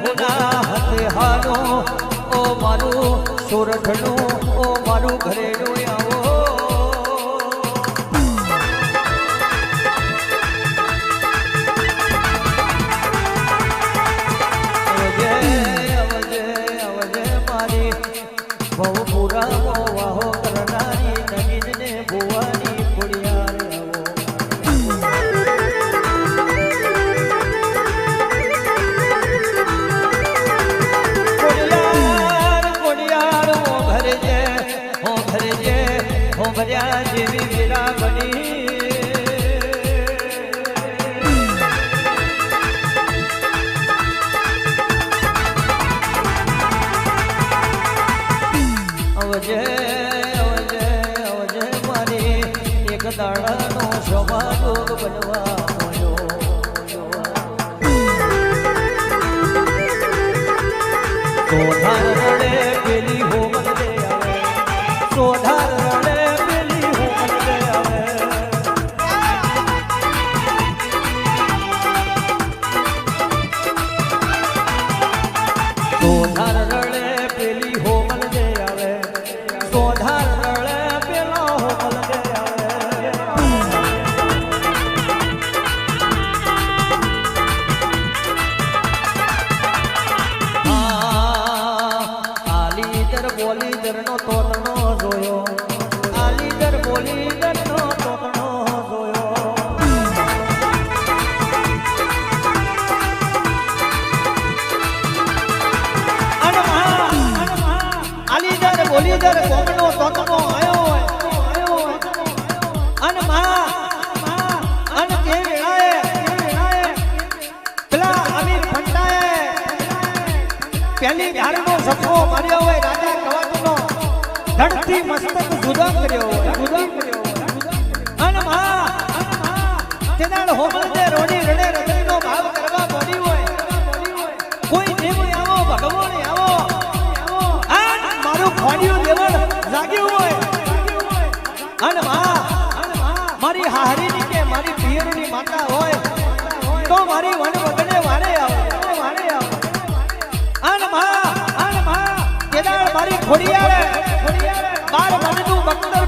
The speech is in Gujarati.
ઢોલના હાથે હાલો ઓ મારું સોરઠનું ઓ મારું ઘરેડું આવો જેવી વીરા બની અવજે અવજે અવજે મારી એક દાડાનો સમાજોગ બનવા સોધાર રડે પેલી હોમલ દે આવે સોધાર રડે સોધાર રડે પેલી હોમલ દે આવે સોધાર રડે પેલો હોમલ દે આવે આલીદર બોલીદર નો તોતણો જોયો આલીદર બોલીદર નો તોતણો જોયો બોલીદર કોમનો તોતનો આયો અન માં અન તે વેળાએ પેલા અમીર ફંટાએ પહેલી ઝાડનો સપો માર્યો હોય રાજા કવાતનો ધડથી મસ્તક જુદા કર્યો અન માં તેનાળ હોમલ દે રોડી રડે રડડીનો ભાવ કરવા બોલી હોય કોઈ દેવ આવો ભગવાન આવો ખોડિયું દેવળ જાગ્યું હોય અને મારી હાહરીની કે મારી પિયરની માતા હોય તો મારી વન વગડે વારે આવે અને કેદાર મારી ખોડિયાળે બાર મનનું બક્તર